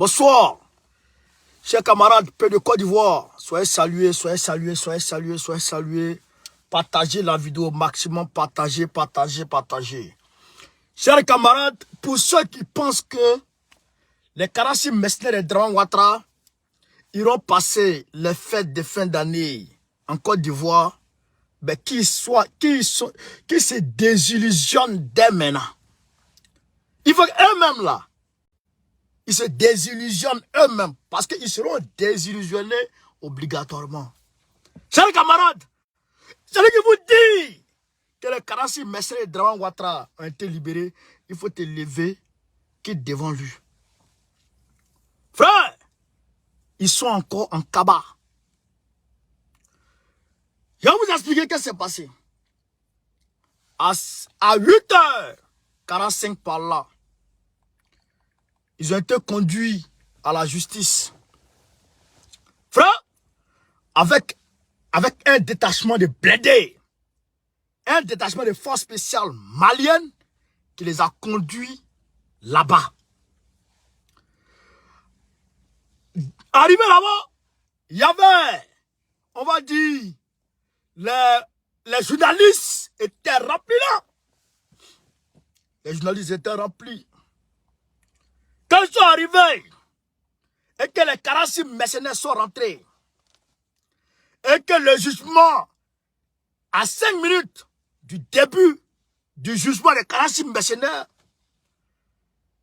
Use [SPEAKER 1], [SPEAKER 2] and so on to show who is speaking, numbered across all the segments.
[SPEAKER 1] Bonsoir, chers camarades, peu de Côte d'Ivoire. Soyez salués, soyez salués, soyez salués, soyez salués. Partagez la vidéo au maximum, partagez, partagez, partagez. Chers camarades, pour ceux qui pensent que les Karassi Messner et Draman Ouattara iront passer les fêtes de fin d'année en Côte d'Ivoire, ben qui se désillusionnent dès maintenant. Il faut qu'eux-mêmes là, ils se désillusionnent eux-mêmes parce qu'ils seront désillusionnés obligatoirement. Chers camarades, je vais vous dire que les Karassi Messner et Draman Ouattara ont été libérés. Il faut te lever, quitte devant lui. Frère, ils sont encore en cabas. Je vais vous expliquer ce qui s'est passé. À 8h45 par là, ils ont été conduits à la justice. Frère, avec un détachement de blindés, un détachement de forces spéciales maliennes qui les a conduits là-bas. Arrivé là-bas, il y avait, on va dire, les journalistes étaient remplis là. Les journalistes étaient remplis. Quand ils sont arrivés et que les Karassi mercenaires sont rentrés et que le jugement, à 5 minutes du début du jugement des Karassi mercenaires,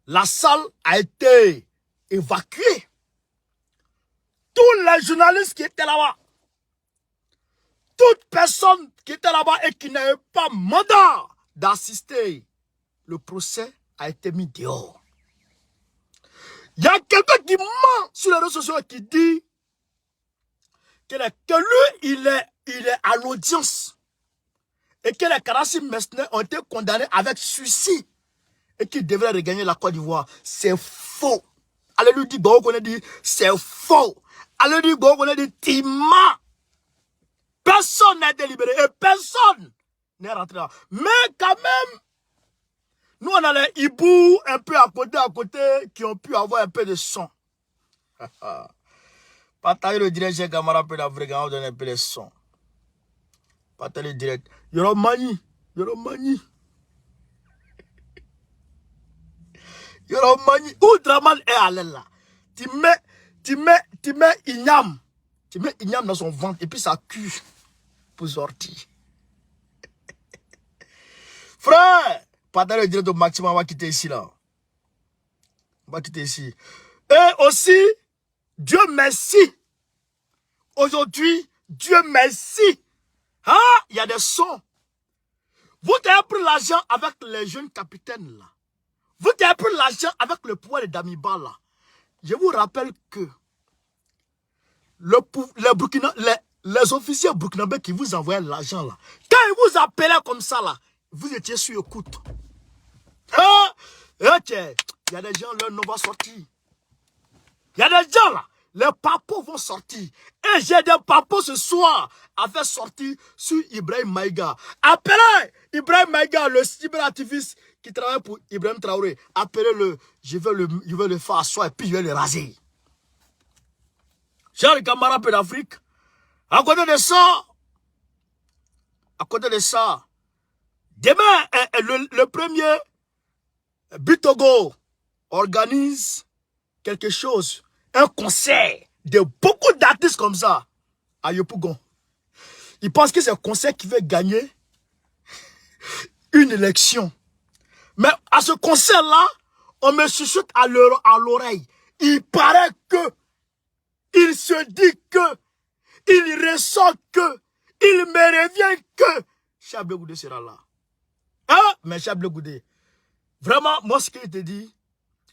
[SPEAKER 1] la salle a été évacuée. Tous les journalistes qui étaient là-bas, toute personne qui était là-bas et qui n'avait pas mandat d'assister, le procès a été mis dehors. Il y a quelqu'un qui ment sur les réseaux sociaux qui dit que lui, il est à l'audience et que les Karassi Messner ont été condamnés avec suicide et qu'ils devraient regagner la Côte d'Ivoire. C'est faux. Allez lui dire, c'est faux. Allez lui dire, Tima. Personne n'est délibéré et personne n'est rentré là. Mais quand même, nous on a les hiboux un peu à côté qui ont pu avoir un peu de son. Partagez le direct, j'ai camarade peu d'Afrique, on donne un peu de son. Partagez le direct. Yoromani. Où Draman est allé là? Tu mets Ignam. Tu mets Ignam dans son ventre et puis ça cuit pour sortir. Frère, partagez le direct au maximum, on va quitter ici là. On va quitter ici. Et aussi, Dieu merci. Aujourd'hui, Dieu merci. Ah, il y a des sons. Vous avez pris l'argent avec les jeunes capitaines là. Vous avez pris l'argent avec le pouvoir de Damiba là. Je vous rappelle que les officiers burkinabés qui vous envoyaient l'argent là, quand ils vous appelaient comme ça là, vous étiez sur écoute. Ah, ok. Il y a des gens, leur nom va sortir. Il y a des gens là, les papos vont sortir. Et j'ai des papos ce soir à faire sortir sur Ibrahim Maïga. Appelez Ibrahim Maïga, le cyberactiviste qui travaille pour Ibrahim Traoré. Appelez-le, je vais le faire asseoir et puis je vais le raser. Chers camarades d'Afrique, à côté de ça, demain, le premier Bitogo organise quelque chose, un concert de beaucoup d'artistes comme ça à Yopougon. Ils pensent que c'est un concert qui va gagner une élection. Mais à ce concert-là, on me chuchote à l'oreille. Il paraît que, il se dit que, il ressent que, il me revient que, Chablé Goudé sera là. Hein? Mais Chablé Goudé, vraiment, moi ce que je te dis,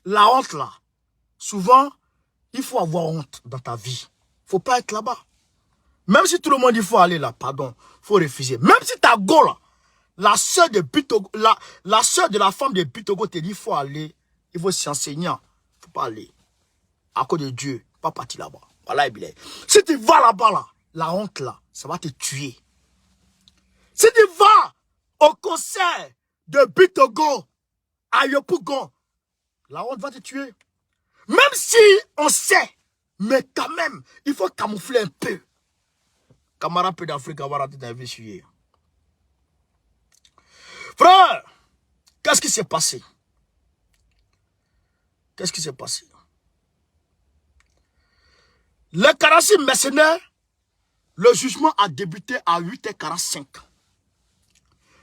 [SPEAKER 1] la honte là, souvent, il faut avoir honte dans ta vie. Il ne faut pas être là-bas. Même si tout le monde dit qu'il faut aller là, pardon, il faut refuser. Même si ta go là, la soeur de Bitogo, la soeur de la femme de Bitogo te dit qu'il faut aller, il faut s'enseigner. Il ne faut pas aller. À cause de Dieu, pas partir là-bas. Voilà, il est. Si tu vas là-bas, là, la honte là, ça va te tuer. Si tu vas au concert de Bitogo à Yopougon, la honte va te tuer. Même si on sait, mais quand même, il faut camoufler un peu. Camarade peu d'Afrique, avoir raté dans vie suivie. Frère, qu'est-ce qui s'est passé? Qu'est-ce qui s'est passé? Les Karassi mercenaires, le jugement a débuté à 8h45.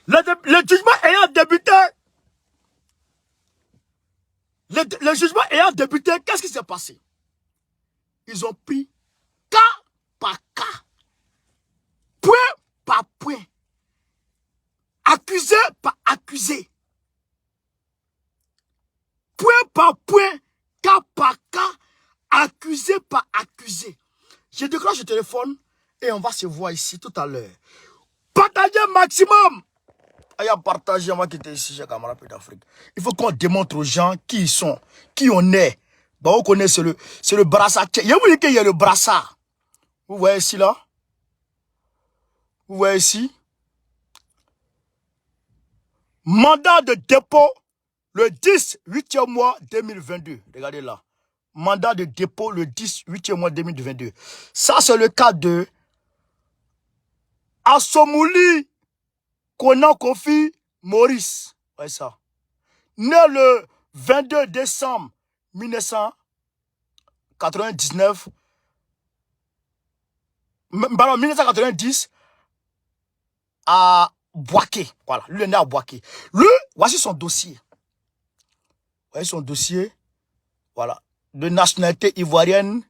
[SPEAKER 1] Le jugement ayant débuté, le jugement ayant débuté, qu'est-ce qui s'est passé? Ils ont pris cas par cas, point par point, accusé par accusé, point par point, cas par cas, accusé par accusé. Je décroche le téléphone et on va se voir ici tout à l'heure. Partagez maximum. Il y a partagé, moi qui étais ici, j'ai camarade d'Afrique. Il faut qu'on démontre aux gens qui ils sont, qui on est. Bah, on connaît, c'est le brassard. Il y a vous qu'il y a le brassard. Vous voyez ici là? Vous voyez ici? Mandat de dépôt le 10, 8e mois 2022. Regardez là. Mandat de dépôt le 10, 8e mois 2022. Ça, c'est le cas de Assomouli Konan Kofi Maurice. Ouais, ça. Né le 22 décembre 1999. Pardon, 1990 à Boaké. Voilà, lui est né à Boaké. Lui, voici son dossier. Voici son dossier. Voilà. De nationalité ivoirienne.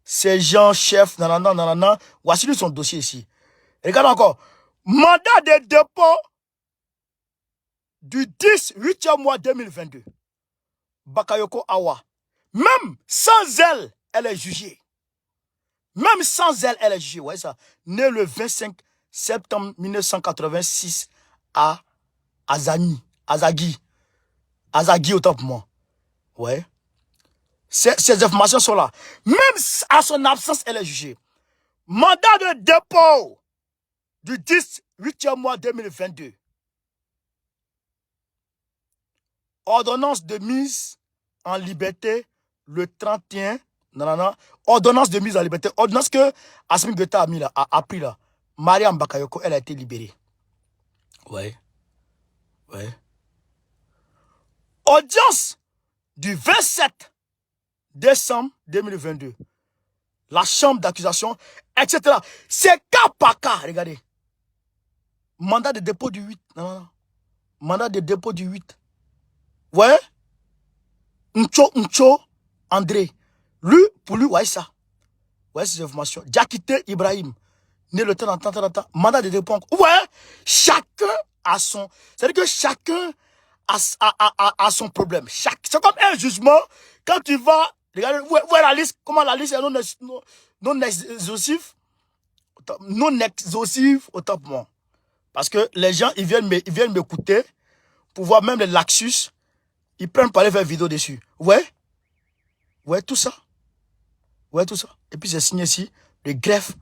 [SPEAKER 1] Sergent, chef, nanana, nanana. Voici lui son dossier ici. Regarde encore. Mandat de dépôt du 10, 8e mois 2022. Bakayoko Awa. Même sans elle, elle est jugée. Même sans elle, elle est jugée. Ouais, ça. Né le 25 septembre 1986 à Azagui. Azagui, autant pour moi. Ouais. Ces informations sont là. Même à son absence, elle est jugée. Mandat de dépôt du 10, 8e mois 2022. Ordonnance de mise en liberté le 31. Non. Ordonnance de mise en liberté. Ordonnance que Assimi Goïta a mis là, a pris là. Mariam Bakayoko, elle a été libérée. Ouais. Audience du 27 décembre 2022. La chambre d'accusation, etc. C'est cas par cas, regardez. Mandat de dépôt du 8. Non. Mandat de dépôt du 8. Ouais. Ncho, André. Lui, pour lui, ouais ça. Ouais, ces informations. Diakité Ibrahim. Né le temps, mandat de dépôt. Ouais. Chacun a son. C'est-à-dire que chacun a son problème. C'est comme un jugement. Quand tu vas. Regardez, ouais, la liste. Comment la liste est non exhaustive. Non exhaustive, autant pour moi. Parce que les gens, ils viennent m'écouter pour voir même les laxus. Ils prennent pour aller faire vidéo dessus. Ouais, tout ça. Ouais, tout ça. Et puis c'est signé ici, le greffe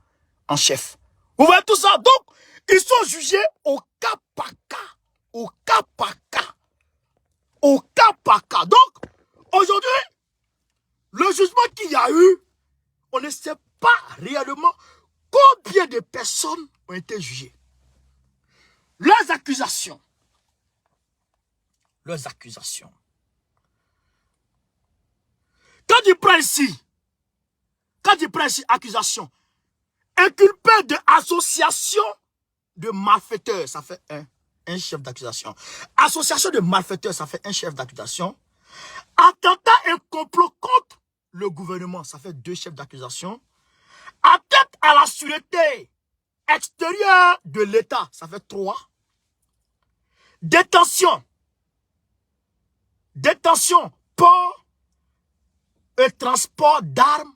[SPEAKER 1] en chef. Vous voyez tout ça? Donc, ils sont jugés au cas par cas. Au cas par cas. Au cas par cas. Donc, aujourd'hui, le jugement qu'il y a eu, on ne sait pas réellement combien de personnes ont été jugées. Leurs accusations. Quand il prend ici, accusation, inculpé de association de malfaiteurs, ça fait un chef d'accusation. Association de malfaiteurs, ça fait un chef d'accusation. Attentat et complot contre le gouvernement, ça fait 2 chefs d'accusation. Atteinte à la sûreté extérieure de l'État, ça fait 3. Détention, port et transport d'armes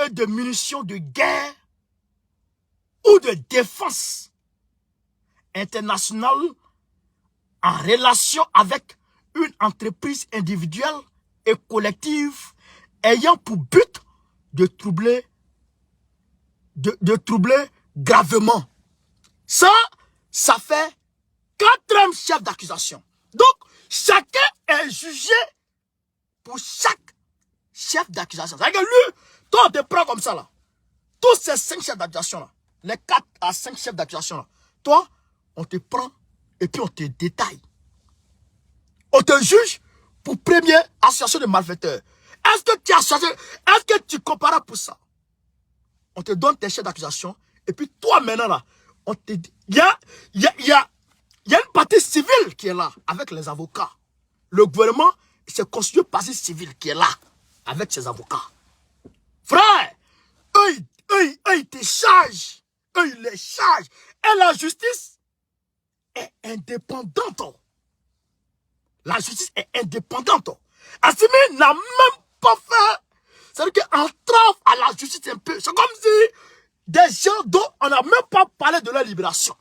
[SPEAKER 1] et de munitions de guerre ou de défense internationale en relation avec une entreprise individuelle et collective ayant pour but de troubler gravement. Ça fait 4e chef d'accusation. Donc, chacun est jugé pour chaque chefs d'accusation. C'est-à-dire que lui, toi, on te prend comme ça, là. Tous ces 5 chefs d'accusation, là. Les 4 à 5 chefs d'accusation, là. Toi, on te prend et puis on te détaille. On te juge pour première association de malfaiteurs. Est-ce que tu as cherché, est-ce que tu compares pour ça? On te donne tes chefs d'accusation et puis toi, maintenant, là, on te dit, il y a une partie civile qui est là avec les avocats. Le gouvernement s'est constitué une partie civile qui est là avec ses avocats. Frère, eux, ils te chargent. Eux, ils les chargent. Et la justice est indépendante. La justice est indépendante. Assimi n'a même pas fait. C'est-à-dire qu'entrave à la justice un peu. C'est comme si des gens dont on n'a même pas parlé de leur libération.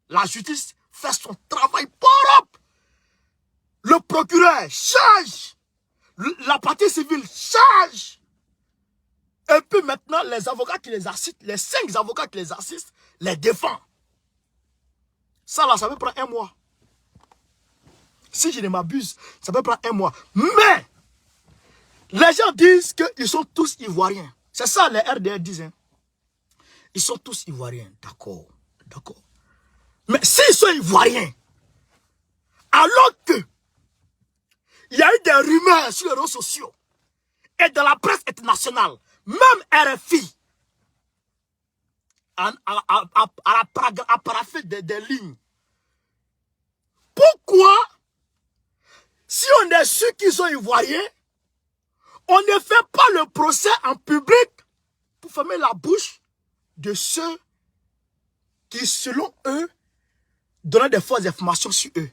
[SPEAKER 1] La justice fait son travail propre. Le procureur charge. La partie civile charge. Et puis maintenant, les avocats qui les assistent, les 5 avocats qui les assistent, les défendent. Ça là, ça peut prendre 1 mois. Si je ne m'abuse, ça peut prendre 1 mois. Mais, les gens disent qu'ils sont tous ivoiriens. C'est ça les RDR disent. Hein. Ils sont tous ivoiriens. D'accord. D'accord. Mais s'ils sont ivoiriens, alors que il y a eu des rumeurs sur les réseaux sociaux et dans la presse internationale, même RFI, a paraphé des lignes. Pourquoi, si on est sûr qu'ils sont ivoiriens, on ne fait pas le procès en public pour fermer la bouche de ceux qui, selon eux, donnent des fausses informations sur eux?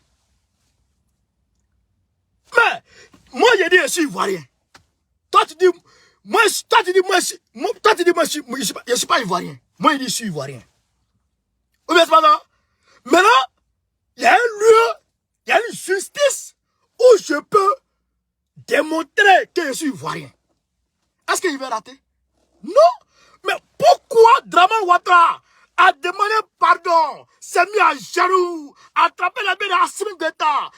[SPEAKER 1] Mais, moi, j'ai dit, je suis ivoirien. Toi, tu dis, moi, je suis pas ivoirien. Moi, il dit, je suis ivoirien. Ou bien, c'est pas ça? Maintenant, il y a un lieu, il y a une justice où je peux démontrer que je suis ivoirien. Est-ce qu'il va rater? Non. Mais pourquoi Draman Ouattara a demandé pardon, s'est mis à genoux, a attrapé la main d'Assimi Goïta,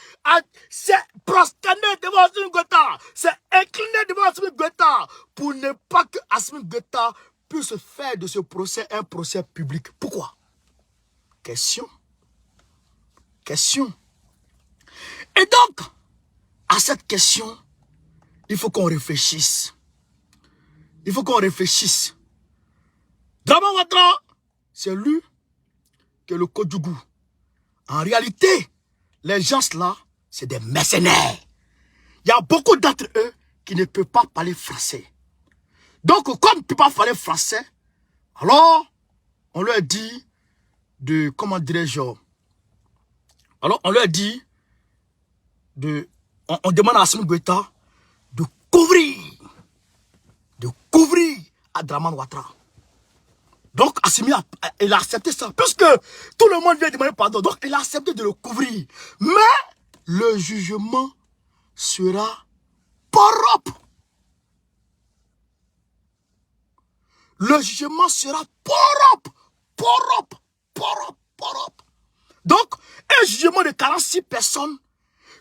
[SPEAKER 1] s'est prosterné devant Assimi Goïta, s'est incliné devant Assimi Goïta pour ne pas que Assimi Goïta puisse faire de ce procès un procès public? Pourquoi? Question. Question. Et donc, à cette question, il faut qu'on réfléchisse. Il faut qu'on réfléchisse. Draman Ouattara, c'est lui que le Kodjougou. En réalité, les gens là, c'est des mercenaires. Il y a beaucoup d'entre eux qui ne peuvent pas parler français. Donc, comme ils ne peuvent pas parler français, alors, on leur dit de, comment dirais-je, alors on leur dit de, on demande à Assimi Goïta de couvrir à Draman Ouattara. Donc, Assimi il a accepté ça. Puisque tout le monde vient demander pardon. Donc, il a accepté de le couvrir. Mais, le jugement sera propre. Le jugement sera propre. Donc, un jugement de 46 personnes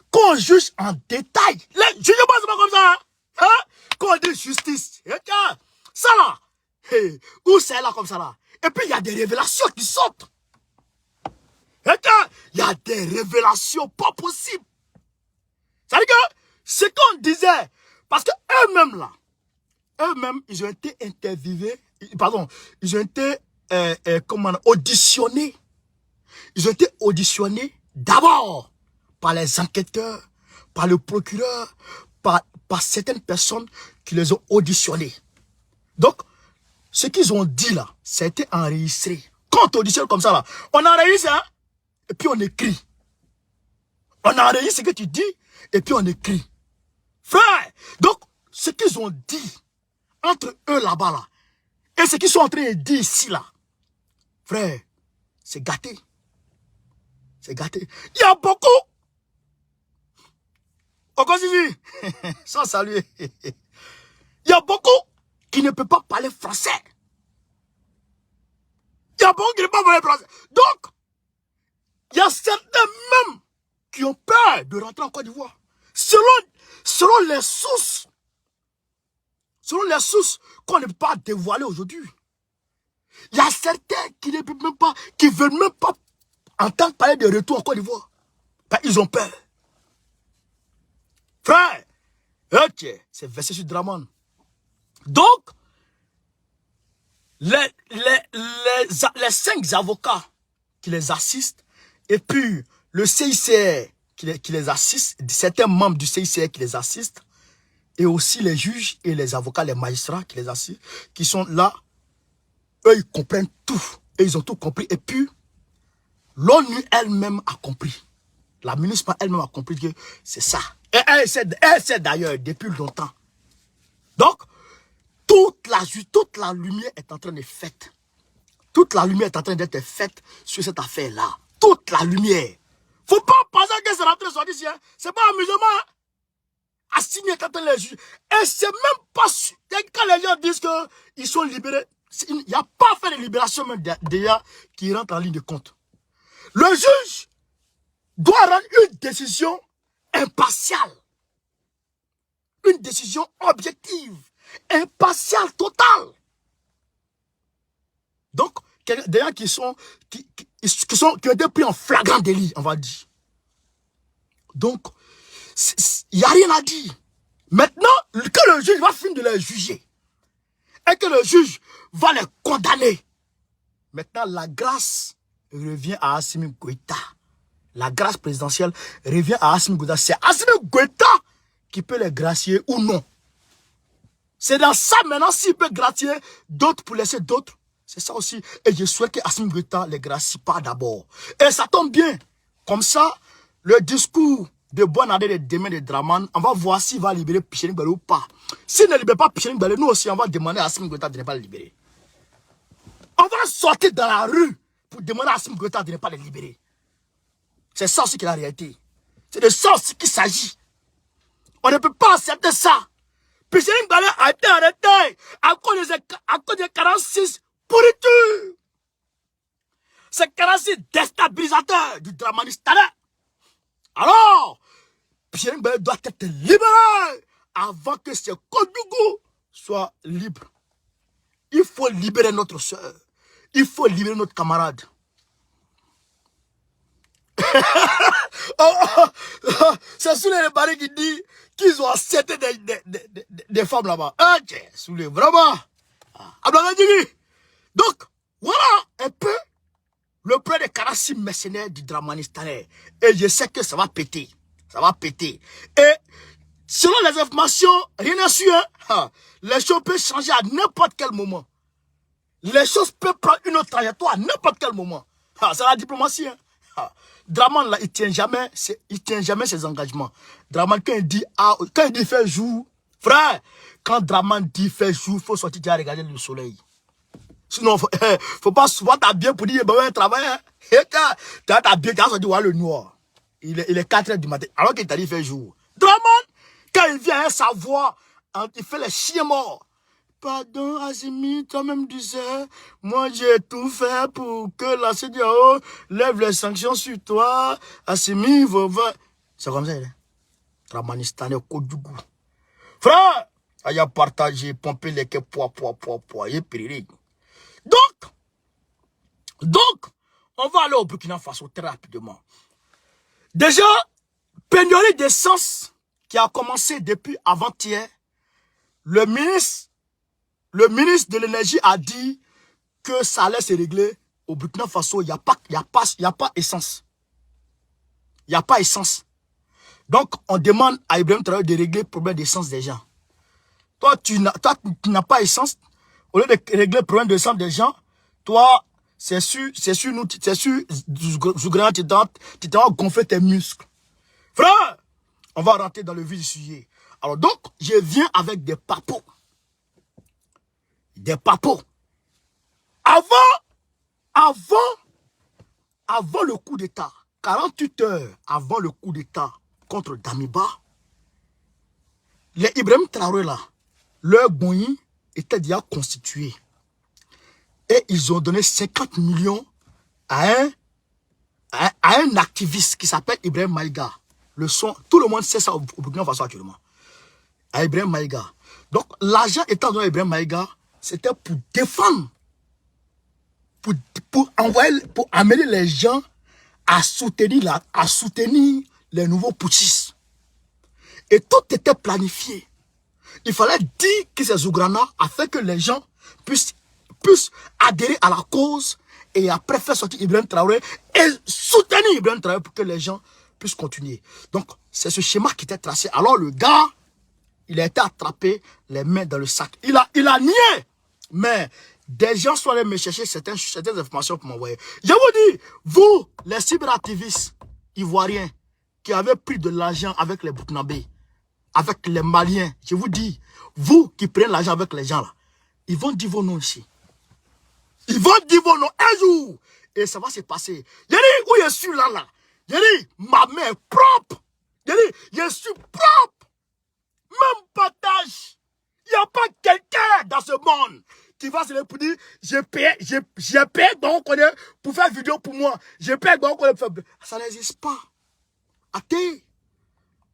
[SPEAKER 1] qu'on juge en détail. Le jugement, c'est pas comme ça. Hein? Qu'on dit justice. Et tiens, ça là. Hey, où c'est là comme ça là? Et puis il y a des révélations qui sortent. Et il y a des révélations pas possibles. C'est-à-dire que ce qu'on disait, parce que eux-mêmes là, eux-mêmes, ils ont été interviewés, pardon, ils ont été auditionnés. Ils ont été auditionnés d'abord par les enquêteurs, par le procureur, par certaines personnes qui les ont auditionnés. Donc, ce qu'ils ont dit là, ça a été enregistré. Quand on auditionne comme ça là, on enregistre, hein, et puis on écrit. On enregistre ce que tu dis, et puis on écrit. Frère, donc, ce qu'ils ont dit entre eux là-bas là, et ce qu'ils sont en train de dire ici là, frère, c'est gâté. C'est gâté. Il y a beaucoup. Encore ici, sans saluer. Il y a beaucoup qui ne peut pas parler français. Il y a beaucoup qui ne peuvent pas parler français. Donc, il y a certains même qui ont peur de rentrer en Côte d'Ivoire. Selon les sources Selon les sources qu'on ne peut pas dévoiler aujourd'hui. Il y a certains qui ne peuvent même pas, qui ne veulent même pas entendre parler de retour en Côte d'Ivoire. Ils ont peur. Frère, ok, c'est versé sur Dramane. Donc, les 5 avocats qui les assistent, et puis le CICR qui les assiste, certains membres du CICR qui les assistent, et aussi les juges et les avocats, les magistrats qui les assistent, qui sont là, eux ils comprennent tout, et ils ont tout compris, et puis l'ONU elle-même a compris, la MINUSMA elle-même a compris que c'est ça, et elle sait d'ailleurs depuis longtemps. Donc, toute la lumière est en train d'être faite. Toute la lumière est en train d'être faite sur cette affaire-là. Toute la lumière. Faut pas penser que c'est rentré sur ici. C'est pas amusement. Assimi est en train de les juger. Et c'est même pas sûr. Quand les gens disent qu'ils sont libérés, il n'y a pas fait de libération même déjà qui rentre en ligne de compte. Le juge doit rendre une décision impartiale. Une décision objective. Impartiale totale. Donc, des gens qui ont été pris en flagrant délit, on va dire. Donc, il n'y a rien à dire. Maintenant, que le juge va finir de les juger, et que le juge va les condamner, maintenant, la grâce revient à Assimi Goïta. La grâce présidentielle revient à Assimi Goïta. C'est Assimi Goïta qui peut les gracier ou non. C'est dans ça maintenant, s'il peut gracier d'autres pour laisser d'autres. C'est ça aussi. Et je souhaite que Assimi Goïta les gracie pas d'abord. Et ça tombe bien. Comme ça, le discours de bonne année de demain de Dramane, on va voir s'il va libérer Picheling Baldé ou pas. S'il ne libère pas Picheling Baldé, nous aussi, on va demander à Assimi Goïta de ne pas le libérer. On va sortir dans la rue pour demander à Assimi Goïta de ne pas le libérer. C'est ça aussi qui est la réalité. C'est de ça aussi qu'il s'agit. On ne peut pas accepter ça. Picheling Baldé a été arrêté à cause de 46 pourritures. C'est 46 déstabilisateurs du Dramanistan. Alors, Picheling Baldé doit être libéré avant que ce Kodougou soit libre. Il faut libérer notre soeur. Il faut libérer notre camarade. C'est Soulé le Barré qui dit qu'ils ont accepté des femmes là-bas. Ok, Soulé, vraiment. Donc, voilà un peu le plan de 46 mercenaires du Dramanistanais. Et je sais que ça va péter. Ça va péter. Et selon les informations, rien n'est sûr. Hein? Les choses peuvent changer à n'importe quel moment. Les choses peuvent prendre une autre trajectoire à n'importe quel moment. C'est la diplomatie. Hein? Dramane, là, il tient jamais ses engagements. Dramane, quand il dit fait jour, frère, quand Dramane dit fait jour, il faut sortir à regarder le soleil. Sinon, faut pas souvent t'habiller pour dire, bah, travail, hein. T'habiller, t'as sorti voir le noir. Il est 4 h du matin, alors qu'il t'a dit fait jour. Dramane, quand il vient, sa voix, il fait les chiens morts. Pardon, Assimi, toi-même disais, moi j'ai tout fait pour que la CEDEAO lève les sanctions sur toi. Assimi, c'est comme ça, il est. Dramanistanais, Kodougou. Frère, il a partagé, pompé les quais, poids, et péril. Donc, on va aller au Burkina Faso très rapidement. Déjà, pénurie d'essence qui a commencé depuis avant-hier, le ministre de l'énergie a dit que ça allait se régler au Burkina Faso. Il n'y a pas essence. Il n'y a pas essence. Donc, on demande à Ibrahim Traoré de régler le problème d'essence des gens. Toi, tu n'as pas essence. Au lieu de régler le problème d'essence des gens, toi, c'est sûr, Zougrana, tu t'as gonflé tes muscles. Frère, on va rentrer dans le vif du sujet. Alors donc, je viens avec des papos. Des papos. Avant le coup d'État, 48 heures avant le coup d'État contre Damiba, les Ibrahim Traoré là, leur Goyi était déjà constitué. Et ils ont donné 50 millions à un activiste qui s'appelle Ibrahim Maïga. Tout le monde sait ça au Burkina Faso actuellement. à Ibrahim Maïga. Donc, l'argent étant donné à Ibrahim Maïga, c'était pour défendre, pour amener les gens à soutenir les nouveaux putschistes. Et tout était planifié. Il fallait dire que c'est Zougrana afin que les gens puissent adhérer à la cause et après faire sortir Ibrahim Traoré et soutenir Ibrahim Traoré pour que les gens puissent continuer. Donc, c'est ce schéma qui était tracé. Alors, le gars, il a été attrapé, les mains dans le sac. Il a nié. Mais des gens sont allés me chercher certaines informations pour m'envoyer. Je vous dis, vous, les cyberactivistes ivoiriens qui avez pris de l'argent avec les Burkinabés, avec les Maliens, je vous dis, vous qui prenez l'argent avec les gens là, ils vont dire vos noms ici. Ils vont dire vos noms un jour. Et ça va se passer. Je dis, où je suis là. Je dis, ma main est propre. Je dis, je suis propre. Même partage. Il n'y a pas quelqu'un dans ce monde qui va se pour dire, j'ai payé donc pour faire vidéo pour moi. J'ai payé donc pour faire. Ça n'existe pas. Athée.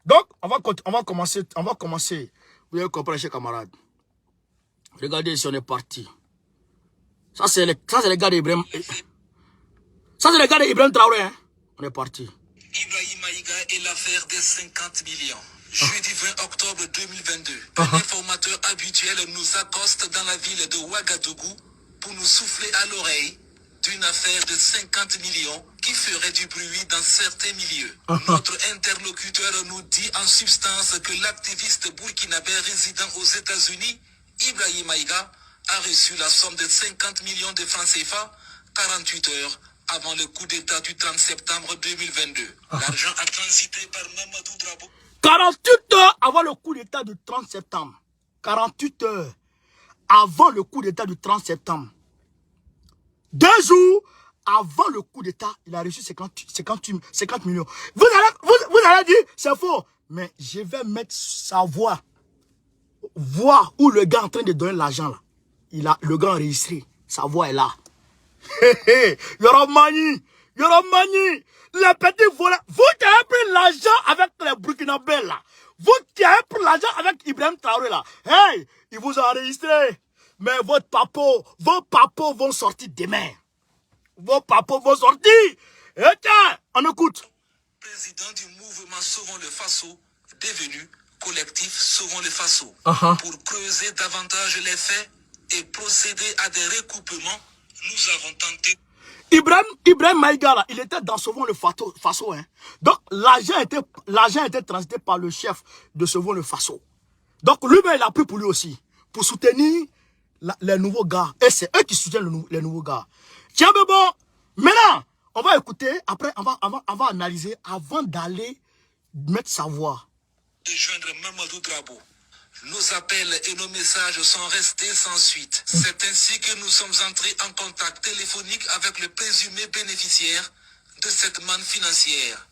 [SPEAKER 1] Donc, on va commencer. Vous allez comprendre, chers camarades. Regardez si on est parti. Ça, c'est les gars d'Ibrahim. Ça, c'est les gars d'Ibrahim Traoré. Hein? On est parti.
[SPEAKER 2] Ibrahim Maïga et l'affaire des 50 millions. Jeudi 20 octobre 2022, un informateur habituel nous accoste dans la ville de Ouagadougou pour nous souffler à l'oreille d'une affaire de 50 millions qui ferait du bruit dans certains milieux. Notre interlocuteur nous dit en substance que l'activiste burkinabé résident aux États-Unis, Ibrahim Maïga, a reçu la somme de 50 millions de francs CFA 48 heures avant le coup d'État du 30 septembre 2022. L'argent a transité par Mamadou Drabo.
[SPEAKER 1] 48 heures avant le coup d'État du 30 septembre. 48 heures avant le coup d'État du 30 septembre. 2 jours avant le coup d'État, il a reçu 50 millions. Vous allez dire, c'est faux. Mais je vais mettre sa voix. Voix où le gars est en train de donner l'argent là. Le gars enregistré. Sa voix est là. Yoromani, les petits voleurs. Vous qui avez pris l'argent avec les Burkinabés là. Vous qui avez pris l'argent avec Ibrahim Traoré là. Hey, ils vous ont enregistré. Mais vos papos vont sortir demain. Vos papos vont sortir. Et tiens, on écoute.
[SPEAKER 2] Président du mouvement Sauvons le Faso, devenu collectif Sauvons le Faso. Pour creuser davantage les faits et procéder à des recoupements, nous avons tenté.
[SPEAKER 1] Ibrahim Maïga, là, il était dans Sauvons le Faso. Hein. Donc, l'argent était transité par le chef de Sauvons le Faso. Donc, lui-même, il a pris pour lui aussi. Pour soutenir les nouveaux gars. Et c'est eux qui soutiennent les nouveaux gars. Tiens, mais bon, maintenant, on va écouter. Après, on va analyser avant d'aller mettre sa voix.
[SPEAKER 2] De joindre Mamadou Drabo. Nos appels et nos messages sont restés sans suite. C'est ainsi que nous sommes entrés en contact téléphonique avec le présumé bénéficiaire de cette manne financière,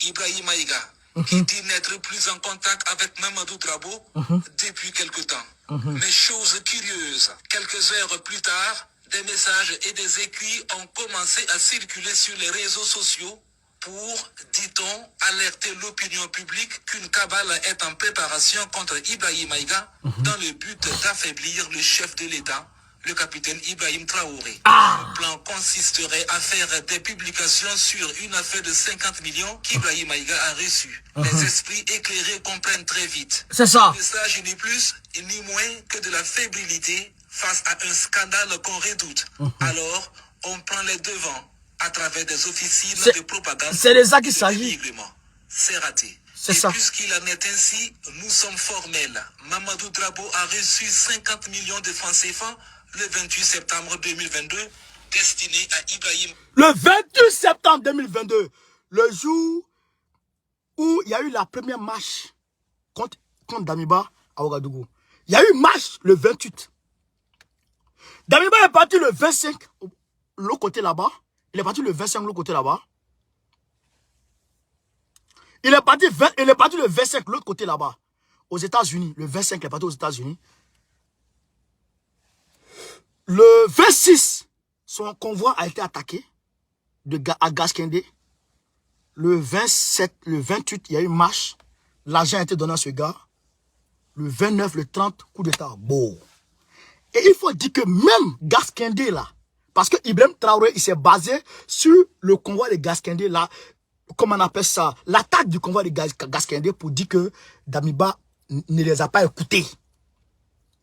[SPEAKER 2] Ibrahim Maïga, qui dit n'être plus en contact avec Mamadou Drabo depuis quelque temps. Mais chose curieuse, quelques heures plus tard, des messages et des écrits ont commencé à circuler sur les réseaux sociaux pour, dit-on, alerter l'opinion publique qu'une cabale est en préparation contre Ibrahim Maïga dans le but d'affaiblir le chef de l'État, le capitaine Ibrahim Traoré. Le plan consisterait à faire des publications sur une affaire de 50 millions qu'Ibrahim Maïga a reçue. Les esprits éclairés comprennent très vite.
[SPEAKER 1] C'est ça.
[SPEAKER 2] Le message n'est plus ni moins que de la fébrilité face à un scandale qu'on redoute. Alors, on prend les devants à travers des officines de propagande.
[SPEAKER 1] C'est de ça qu'il s'agit.
[SPEAKER 2] C'est raté.
[SPEAKER 1] C'est ça.
[SPEAKER 2] Puisqu'il en est ainsi, nous sommes formels. Mamadou Drabo a reçu 50 millions de francs CFA le 28 septembre 2022, destiné à Ibrahim.
[SPEAKER 1] Le 28 septembre 2022, le jour où il y a eu la première marche contre Damiba à Ouagadougou. Il y a eu marche le 28. Damiba est parti le 25, l'autre côté là-bas. Il est parti le 25, l'autre côté là-bas. Il est parti le 25, l'autre côté là-bas. Aux États-Unis. Le 25, il est parti aux États-Unis. Le 26, son convoi a été attaqué à Gaskende. Le 27, le 28, il y a eu une marche. L'argent a été donné à ce gars. le 29, le 30, coup d'état. Bon. Et il faut dire que même Gasquendé là, parce que Ibrahim Traoré, il s'est basé sur le convoi de Gasquendé là, comment on appelle ça, l'attaque du convoi de Gasquendé pour dire que Damiba ne les a pas écoutés.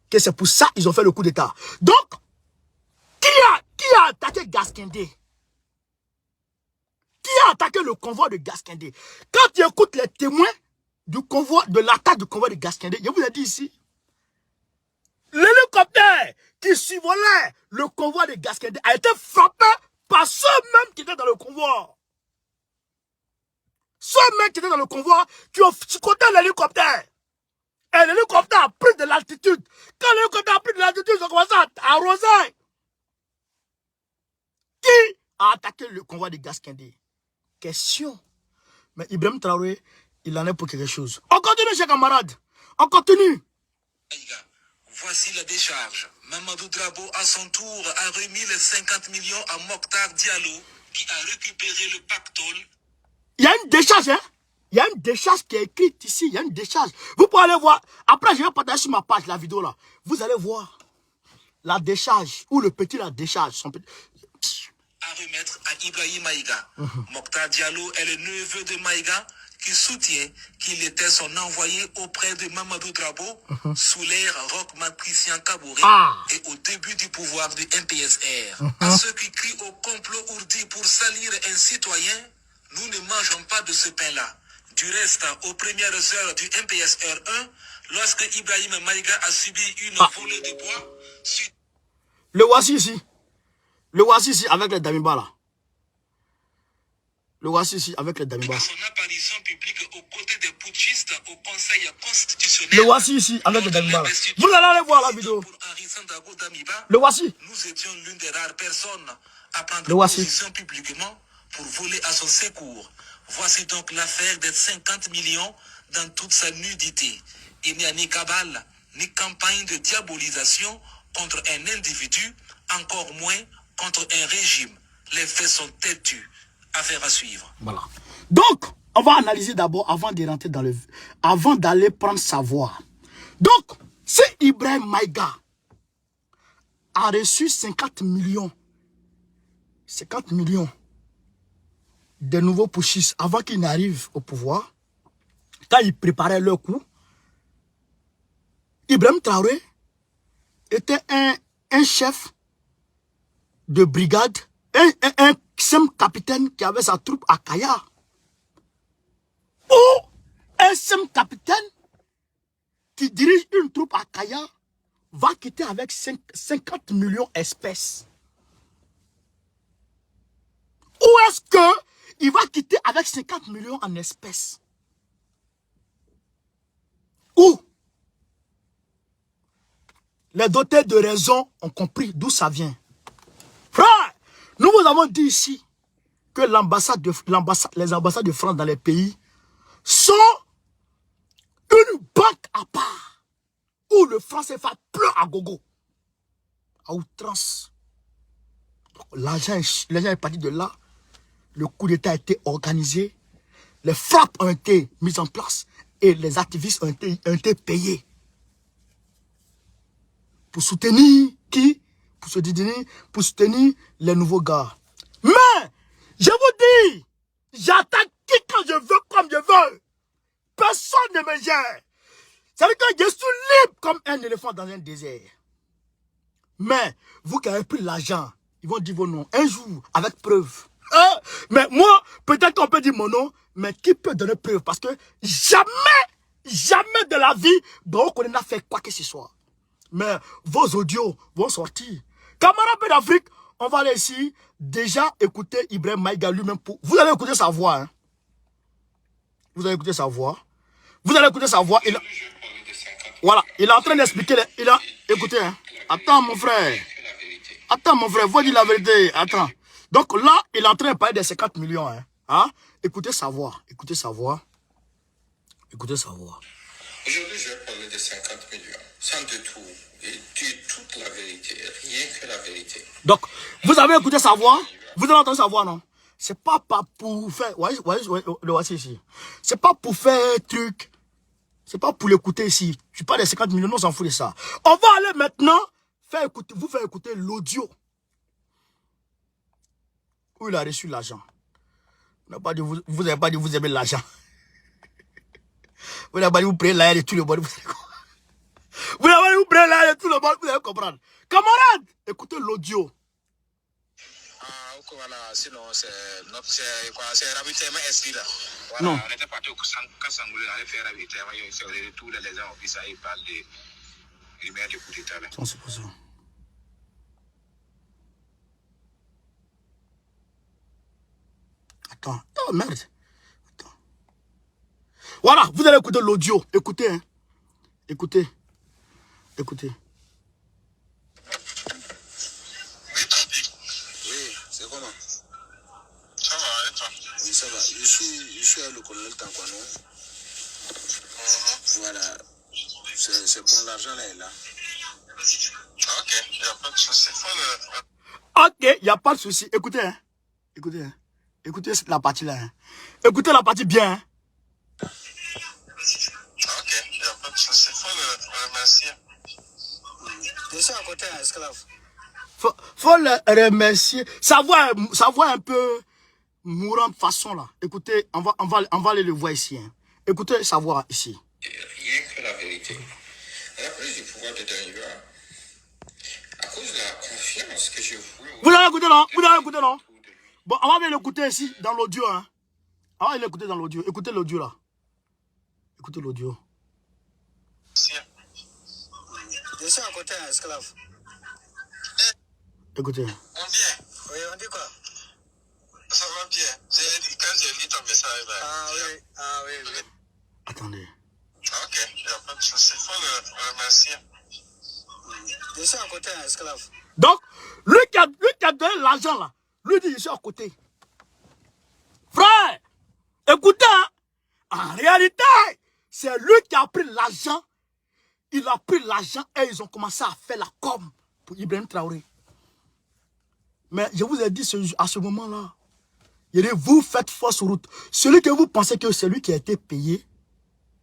[SPEAKER 1] Que c'est pour ça qu'ils ont fait le coup d'état. Donc, qui a attaqué Gasquendé? Qui a attaqué le convoi de Gasquendé? Quand tu écoutes les témoins du convoi, de l'attaque du convoi de Gasquendé, je vous ai dit ici, l'hélicoptère qui survolait le convoi de Gasquendé a été frappé par ceux-mêmes qui étaient dans le convoi. Ceux-mêmes qui étaient dans le convoi qui ont chicoté l'hélicoptère. Et l'hélicoptère a pris de l'altitude. Quand l'hélicoptère a pris de l'altitude, ils ont commencé à arroser. Qui a attaqué le convoi de Gasquendé? Question. Mais Ibrahim Traoré, il en est pour quelque chose. On continue, chers camarades. On continue.
[SPEAKER 2] Voici la décharge. Mamadou Drabo, à son tour, a remis les 50 millions à Mokhtar Diallo, qui a récupéré le pactole.
[SPEAKER 1] Il y a une décharge, hein? Il y a une décharge qui est écrite ici. Il y a une décharge. Vous pouvez aller voir. Après, je vais partager sur ma page la vidéo là. Vous allez voir la décharge, ou le petit la décharge. Son petit...
[SPEAKER 2] À remettre à Ibrahim Maïga. Mokhtar Diallo est le neveu de Maïga qui soutient qu'il était son envoyé auprès de Mamadou Drabo sous l'ère Roch-Marc Christian Kaboré et au début du pouvoir du MPSR. À ceux qui crient au complot ourdi pour salir un citoyen, nous ne mangeons pas de ce pain-là. Du reste, aux premières heures du MPSR 1, lorsque Ibrahim Maïga a subi une volée de bois...
[SPEAKER 1] Le voici ici. Le voici ici avec les Damiba là. Le voici ici avec les Damiba.
[SPEAKER 2] Son apparition publique aux côtés des putschistes au Conseil constitutionnel.
[SPEAKER 1] Le voici ici avec les Damiba là. Vous allez aller voir la vidéo. Le voici.
[SPEAKER 2] Nous étions l'une des rares personnes à prendre position publiquement pour voler à son secours. Voici donc l'affaire des 50 millions dans toute sa nudité. Il n'y a ni cabale, ni campagne de diabolisation contre un individu, encore moins contre un régime. Les faits sont têtus. Affaire à suivre.
[SPEAKER 1] Voilà. Donc, on va analyser d'abord avant de rentrer dans le... Avant d'aller prendre sa voix. Donc, si Ibrahim Maïga a reçu 50 millions de nouveaux putschistes avant qu'ils n'arrivent au pouvoir, quand ils préparaient leur coup, Ibrahim Traoré était un chef de brigade, un simple capitaine qui avait sa troupe à Kaya. Ou un simple capitaine qui dirige une troupe à Kaya va quitter avec 50 millions espèces. Ou est-ce qu'il va quitter avec 50 millions en espèces? Ou les dotés de raison ont compris d'où ça vient. Frère, nous vous avons dit ici que les ambassades de France dans les pays sont une banque à part où le franc CFA pleure à gogo, à outrance. L'argent est parti de là, le coup d'État a été organisé, les frappes ont été mises en place et les activistes ont été payés. Pour soutenir qui? Pour soutenir les nouveaux gars. Mais, je vous dis, j'attaque qui quand je veux, comme je veux. Personne ne me gère. Ça veut dire que je suis libre comme un éléphant dans un désert. Mais, vous qui avez pris l'argent, ils vont dire vos noms un jour, avec preuve. Mais moi, peut-être qu'on peut dire mon nom, mais qui peut donner preuve? Parce que jamais de la vie, on n'a fait quoi que ce soit. Mais vos audios vont sortir. Camarades d'Afrique, on va aller ici, déjà écouter Ibrahim Maïga lui-même. Vous allez écouter sa voix. Hein. Vous allez écouter sa voix. Vous allez écouter sa voix. Voilà, il est en train d'expliquer. Écoutez, hein. Attends mon frère. Attends mon frère, vous dites la vérité. Attends. Donc là, il est en train de parler des 50 millions. Hein. Écoutez sa voix. Écoutez sa voix. Écoutez sa voix.
[SPEAKER 3] Aujourd'hui, je vais parler de 50 millions, sans détour, et dire toute la vérité, rien que la vérité.
[SPEAKER 1] Donc, vous avez écouté sa voix? Vous avez entendu sa voix, non? C'est pas pour faire... le voici ici. C'est pas pour faire truc. C'est pas pour l'écouter ici. Je parle des 50 millions, on s'en fout de ça. On va aller maintenant vous faire écouter l'audio où il a reçu l'argent. Vous n'avez pas dit vous aimez l'argent. Vous n'avez pas dit vous prenez l'air de tout le monde. Vous n'avez pas dit vous prenez l'air de tout le monde. Vous allez comprendre. Camarades, écoutez l'audio.
[SPEAKER 2] Voilà, sinon c'est ravitaillement SI là. Voilà,
[SPEAKER 1] Non.
[SPEAKER 2] on était parti au Kassangoulé, on allait faire ravitaillement, c'est le retour les gens officiels, ils parlent de lumière de coup d'état là.
[SPEAKER 1] C'est pas ça. Attends. Oh merde. Attends. Voilà, vous allez écouter l'audio. Écoutez, hein. Écoutez. Écoutez.
[SPEAKER 2] Oui, papi. Oui, c'est comment? Ça va, et toi? Oui, ça va. Je suis le colonel Tankwano. Voilà. C'est bon, l'argent là est là. Ok, il n'y a pas de souci.
[SPEAKER 1] Ok, il n'y a pas de souci. Écoutez, hein. Écoutez, hein. Écoutez la partie là. Hein. Écoutez la partie bien. Hein.
[SPEAKER 2] Ok, il n'y a pas de souci. Il faut le remercier. Je suis à côté d'un esclave.
[SPEAKER 1] Faut le remercier. Sa voix un peu mourante façon là. Écoutez, on va aller le voir ici. Hein. Écoutez sa voix ici.
[SPEAKER 3] Rien que la vérité. À la place du pouvoir de Daniela, à cause de la confiance que je voulais...
[SPEAKER 1] Vous allez écouter non? Vous allez écouter non? Bon, on va bien l'écouter ici, dans l'audio. Hein. On va l'écouter dans l'audio. Écoutez l'audio là. Écoutez l'audio.
[SPEAKER 2] Je suis à côté d'un esclave.
[SPEAKER 1] Écoutez.
[SPEAKER 2] On dit? Oui, on dit quoi? Ça va bien. Quand j'ai lu ton message, ah oui.
[SPEAKER 1] Attendez.
[SPEAKER 2] Ok, il n'y a pas de souci. Il faut le remercier. Je suis à côté d'un esclave.
[SPEAKER 1] Donc, lui qui a donné l'argent là, lui dit, je suis à côté. Frère, écoutez, hein, en réalité, c'est lui qui a pris l'argent. Il a pris l'argent et ils ont commencé à faire la com pour Ibrahim Traoré. Mais je vous ai dit à ce moment-là, vous faites fausse route. Celui que vous pensez que c'est lui qui a été payé,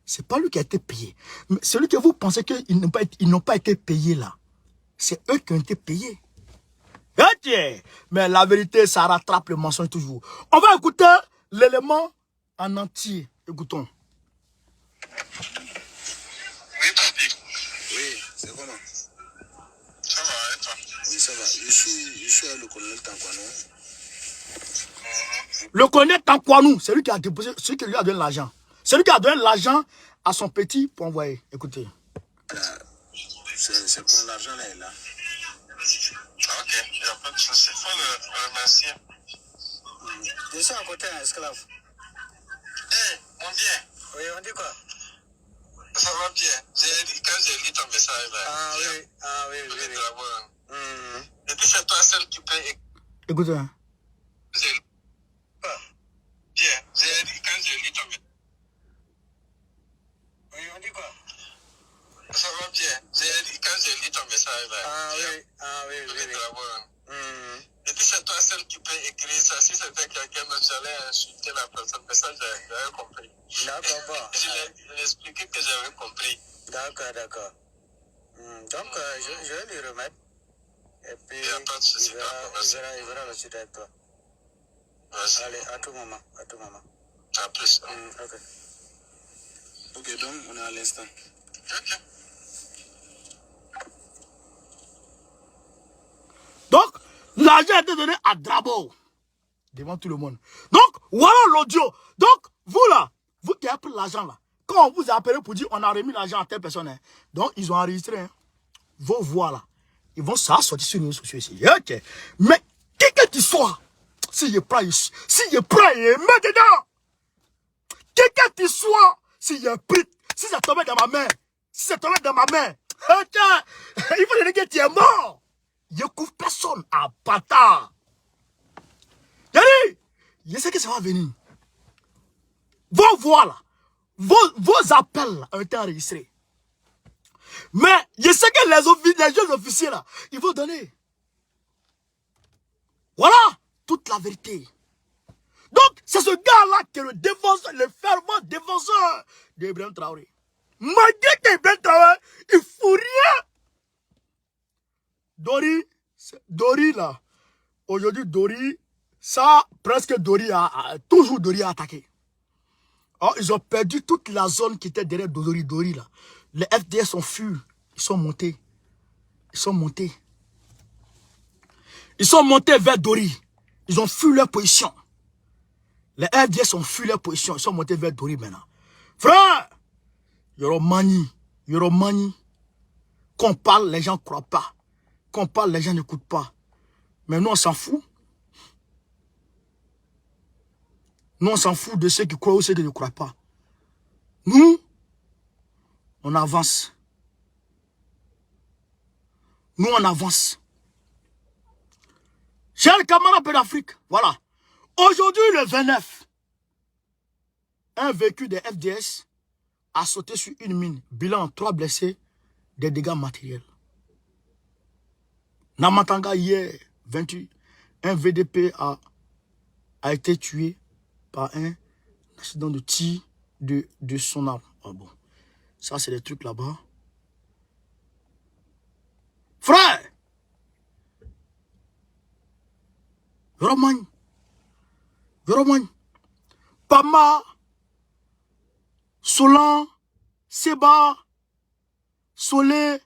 [SPEAKER 1] c'est pas lui qui a été payé. Mais celui que vous pensez qu'ils n'ont pas été payés là, c'est eux qui ont été payés. Ok. Mais la vérité, ça rattrape le mensonge toujours. On va écouter l'élément en entier. Écoutons.
[SPEAKER 2] Oui, papi. Oui, c'est comment? Ça va, et toi? Oui, ça va. Je suis le colonel Tankwano.
[SPEAKER 1] Le colonel Tankwanou, c'est lui qui a déposé, celui qui lui a donné l'argent. Celui qui a donné l'argent à son petit pour envoyer. Écoutez.
[SPEAKER 2] C'est bon, l'argent là est là. Ok, il n'y a pas de souci. Il faut le remercier. Je suis à côté d'un esclave. Hé, on vient. Oui, on dit quoi? Ça va bien. Quand j'ai lu ton message là. Ah oui. Et puis c'est toi seul qui peut...
[SPEAKER 1] Écoutez. Hein.
[SPEAKER 2] Bien. Quand j'ai lu ton message. Oui, on dit quoi? Ça va bien. Quand j'ai lu ton message là. Ah oui. Et puis c'est toi seul qui peut écrire ça. Si c'était quelqu'un d'autre, j'allais insulter la personne. Mais ça, j'avais compris. D'accord, bon. Je l'ai expliqué que j'avais compris. D'accord. Donc, je vais lui remettre. Et puis, il verra la suite avec toi. Merci. Allez, à tout moment. À plus. Ok, donc, on est à l'instant. Ok.
[SPEAKER 1] Donc, l'argent a été donné à Drabo. Devant tout le monde. Donc, voilà l'audio. Donc, vous là, vous qui avez pris l'argent là, quand on vous a appelé pour dire on a remis l'argent à telle personne, hein, donc ils ont enregistré vos voix là. Ils vont sortir sur les réseaux sociaux ici. Ok. Mais, que tu sois, si je prends, et mets dedans. Que tu sois, si je pris, si ça tombait dans ma main, ok, il faut dire que tu es mort. Je ne couvre personne à bâtard. Je sais que ça va venir. Vos voix là, vos appels là ont été enregistrés. Mais je sais que les jeunes officiers là, ils vont donner. Voilà toute la vérité. Donc, c'est ce gars-là qui est le fervent défenseur d'Ibrahim Traoré. Malgré que Ibrahim Traoré, il ne faut rien. Dori là. Aujourd'hui, Dori, ça, presque Dori toujours Dori a attaqué. Alors, ils ont perdu toute la zone qui était derrière Dori là. Les FDS ont fui. Ils sont montés. Ils sont montés. Ils sont montés vers Dori. Ils ont fui leur position. Les FDS ont fui leur position. Ils sont montés vers Dori maintenant. Frère, Yoromani. Quand on parle, les gens ne croient pas. Quand on parle, les gens n'écoutent pas. Mais nous, on s'en fout. Nous, on s'en fout de ceux qui croient ou ceux qui ne croient pas. Nous, on avance. Nous, on avance. Chers camarades d'Afrique, voilà. Aujourd'hui, le 29, un véhicule de FDS a sauté sur une mine. Bilan, 3 blessés, des dégâts matériels. Namatanga, hier, 28, un VDP a été tué par un accident de tir de son arme. Ah bon, ça c'est des trucs là-bas. Frère, Romagne, Pama, Solan, Seba, Solé,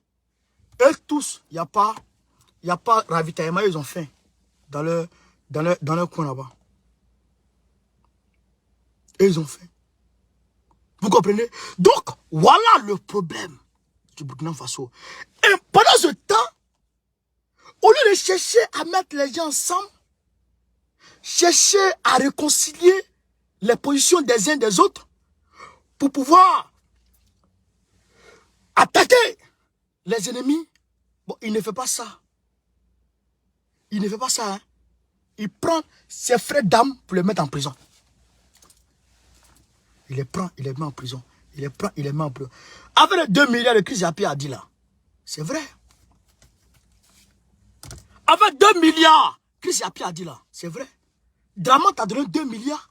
[SPEAKER 1] eux tous, il n'y a pas ravitaillement, ils ont faim dans leur coin là-bas. Et ils ont faim. Vous comprenez? Donc, voilà le problème du Burkina Faso. Et pendant ce temps, au lieu de chercher à mettre les gens ensemble, chercher à réconcilier les positions des uns des autres pour pouvoir attaquer les ennemis, bon, il ne fait pas ça. Il ne fait pas ça. Hein. Il prend ses frères d'armes pour les mettre en prison. Il les prend, il les met en prison. Il les prend, il les met en prison. Avec les 2 milliards de Chris Yapi a dit là, c'est vrai. Avec 2 milliards, Chris Yapi a dit là, c'est vrai. Draman t'a donné 2 milliards.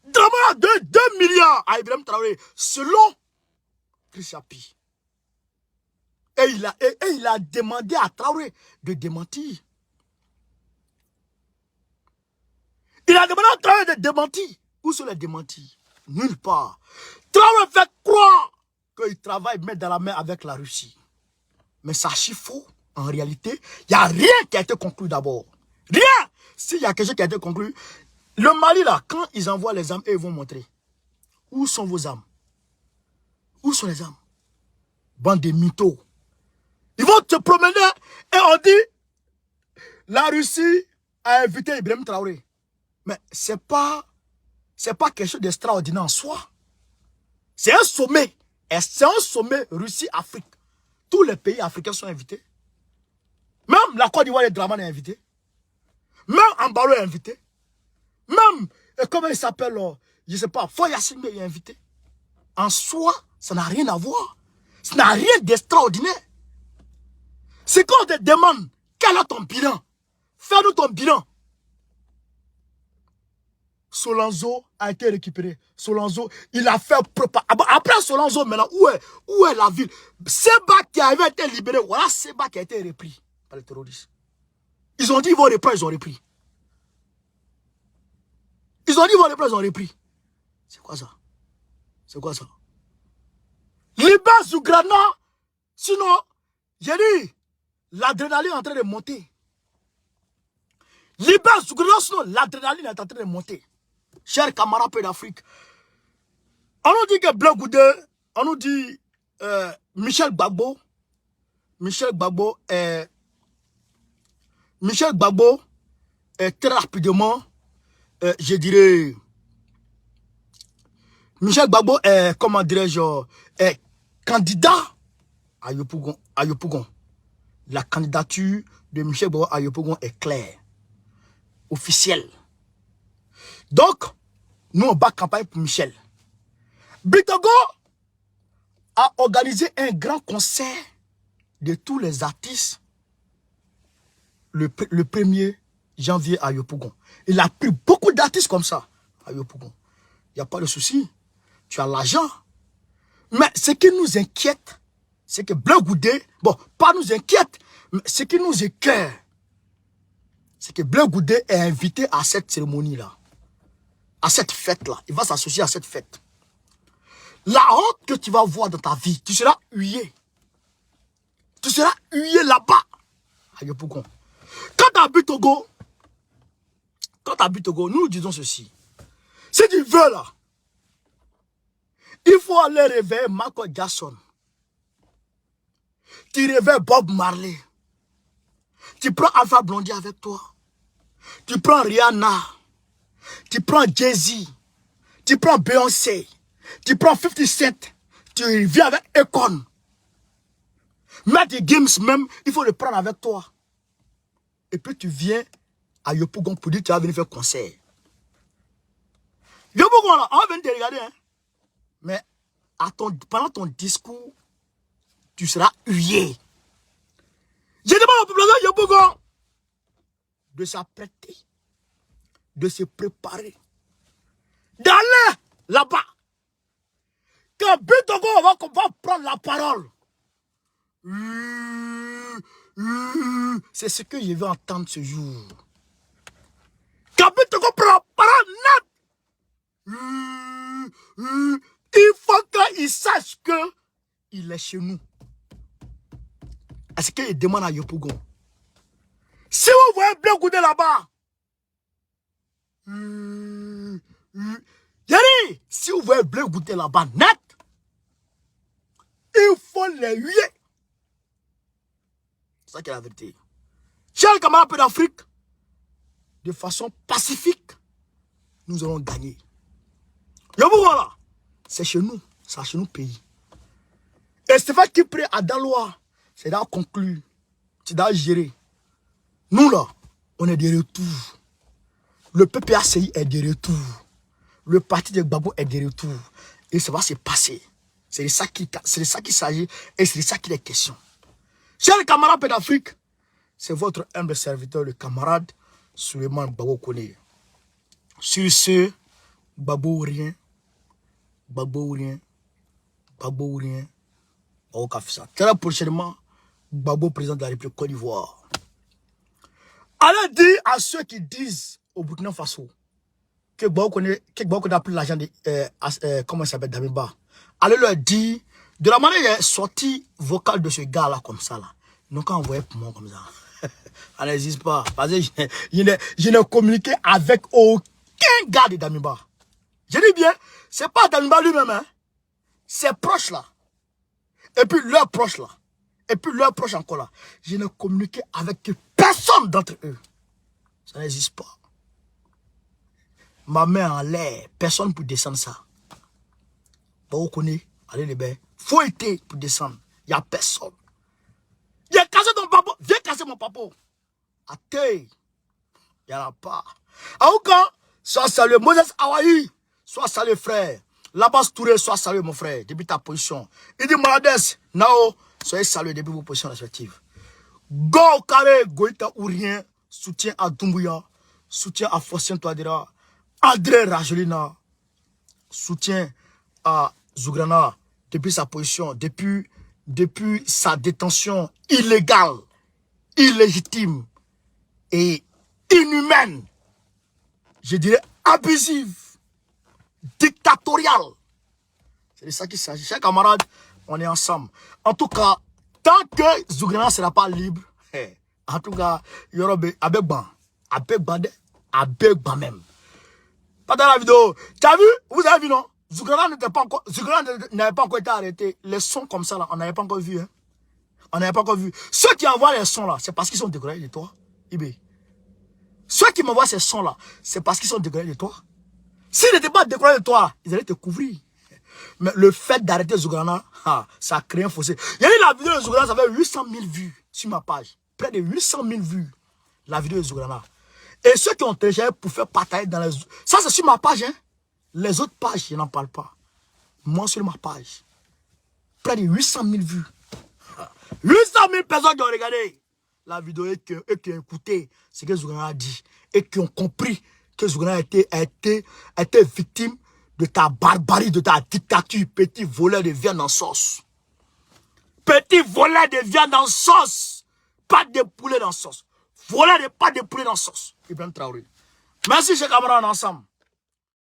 [SPEAKER 1] Draman a donné 2 milliards à Ibrahim Traoré, selon Chris Yapi. Et il a demandé à Traoré de démentir. Il a demandé à Traoré de démentir. Où sont les démentis? Nulle part. Traoré fait croire qu'il travaille main dans la main avec la Russie. Mais ça c'est faux. En réalité, il n'y a rien qui a été conclu d'abord. Rien. S'il y a quelque chose qui a été conclu, le Mali là, quand ils envoient les armes, ils vont montrer. Où sont vos armes? Où sont les armes? Bande de mythos. Ils vont te promener et on dit la Russie a invité Ibrahim Traoré. Mais c'est pas quelque chose d'extraordinaire en soi. C'est un sommet. Et c'est un sommet Russie-Afrique. Tous les pays africains sont invités. Même la Côte d'Ivoire et Draman est invité. Même Ambalo est invité. Même, comment il s'appelle, je ne sais pas, Foyassime est invité. En soi, ça n'a rien à voir. Ça n'a rien d'extraordinaire. C'est quand on te demande, quel est ton bilan? Fais-nous ton bilan. Solanzo a été récupéré. Solanzo, il a fait... Après Solanzo, maintenant, où est la ville? Seba qui avait été libéré, voilà Seba qui a été repris par les terroristes. Ils ont dit, ils vont reprendre, ils ont repris. Ils ont dit, ils vont reprendre, ils ont repris. C'est quoi ça? C'est quoi ça? Libère Zougrana, sinon, j'ai dit, l'adrénaline est en train de monter. Libère Zougrana, sinon, l'adrénaline est en train de monter. Chers camarades d'Afrique, on nous dit que Blanc Goudé, on nous dit Michel Gbagbo est très rapidement, je dirais, Michel Gbagbo est, comment dirais-je, est candidat à Yopougon. La candidature de Michel Gbagbo à Yopougon est claire, officielle. Donc, nous, on bat campagne pour Michel. Bitogo a organisé un grand concert de tous les artistes le 1er janvier à Yopougon. Il a pris beaucoup d'artistes comme ça à Yopougon. Il n'y a pas de souci. Tu as l'argent. Mais ce qui nous inquiète, c'est que Bleu Goudé, bon, pas nous inquiète, mais ce qui nous écoeure, c'est que Bleu Goudé est invité à cette cérémonie-là, à cette fête-là. Il va s'associer à cette fête. La honte que tu vas voir dans ta vie, tu seras huillé. Tu seras huillé là-bas. Quand tu habites Togo, nous disons ceci. Si tu veux là, il faut aller réveiller Michael Jackson. Tu réveilles Bob Marley. Tu prends Alpha Blondy avec toi. Tu prends Rihanna. Tu prends Jay-Z. Tu prends Beyoncé. Tu prends 50 Cent. Tu viens avec Akon. Maître Gims même, il faut le prendre avec toi. Et puis tu viens à Yopougon pour dire que tu vas venir faire concert. Yopougon là, on va venir te regarder. Hein? Mais pendant ton discours, tu seras huillé. Je demande à la population de Yopougon de s'apprêter, de se préparer, d'aller là-bas. Quand Bitogo va prendre la parole, c'est ce que je veux entendre ce jour. Quand Bitogo prend la parole net, il faut qu'il sache qu'il est chez nous. Est-ce qu'il demande à Yopougon? Si vous voyez Bleu Goudé là-bas, si vous voyez Bleu Goudé là-bas net, il faut les huer. C'est ça qui est la vérité. Chers camarades d'Afrique, de façon pacifique, nous allons gagner. Yopougon là, c'est chez nous, c'est chez nous pays. Et Stéphane qui prie à Daloa, c'est d'à conclure, c'est d'à gérer. Nous là, on est de retour. Le PPACI est de retour. Le parti de Gbagbo est de retour. Et ça va se passer. C'est de ça qu'il s'agit et c'est de ça qu'il est question. Chers camarades d'Afrique, c'est votre humble serviteur, le camarade Suleiman Gbagbo Kone. Sur ce, Gbagbo ou rien, Gbagbo ou rien, Gbagbo ou rien, au café ça. Très prochainement, Gbagbo président de la République Côte d'Ivoire. Allez dire à ceux qui disent au Burkina Faso que Gbagbo a pris l'argent de comment il s'appelle Damiba. Allez leur dire de la manière dont il est sorti vocal de ce gars là comme ça là. Ils n'ont qu'à envoyer pour moi comme ça. Ça n'existe pas. Parce que je n'ai communiqué avec aucun gars de Damiba. Je dis bien, c'est pas Damiba lui-même, hein. C'est proche là. Et puis leurs proches là. Et puis leurs proches encore là. Je n'ai communiqué avec personne d'entre eux. Ça n'existe pas. Ma main en l'air. Personne pour descendre ça. Vous connaissez, allez les bains. Faut être pour descendre. Il n'y a personne. Viens casser ton papa. Viens casser mon papa. À terre. Il n'y en a pas. En tout cas, soit salué Moses Awaï. Soit salué frère. Labas Touré, soit salué mon frère. Depuis ta position. Il dit Malades. Nao. Soyez salués depuis vos positions respectives. Go carré, Goïta ou rien, soutien à Doumbouya, soutien à Fosien Touadéra, André Rajolina, soutien à Zougrana, depuis sa position, depuis sa détention illégale, illégitime et inhumaine, je dirais abusive, dictatoriale. C'est de ça qu'il s'agit. Chers camarades, on est ensemble. En tout cas, tant que Zougrana ne sera pas libre, en tout cas, il y aura avec même. Pas dans la vidéo. Tu as vu? Vous avez vu, non? Zougrana n'avait pas encore été arrêté. Les sons comme ça, là, on n'avait pas encore vu. Hein? On n'avait pas encore vu. Ceux qui envoient les sons, là, c'est parce qu'ils sont décollés de toi. Ibé. Ceux qui m'envoient ces sons, là, c'est parce qu'ils sont décollés de toi. S'ils n'étaient pas décollés de toi, ils allaient te couvrir. Mais le fait d'arrêter Zougrana, ça a créé un fossé. Il y a eu la vidéo de Zougrana, ça fait 800 000 vues sur ma page. Près de 800 000 vues, la vidéo de Zougrana. Et ceux qui ont téléchargé pour faire partager dans les... Ça, c'est sur ma page, hein. Les autres pages, je n'en parle pas. Moi, sur ma page. Près de 800 000 vues. 800 000 personnes qui ont regardé la vidéo et qui ont écouté ce que Zougrana a dit. Et qui ont compris que Zougrana a été victime de ta barbarie, de ta dictature, petit voleur de viande en sauce. Petit voleur de viande en sauce. Pas de poulet dans sauce. Voleur de pas de poulet dans sauce. Ibrahim Traoré. Merci, chers camarades, ensemble.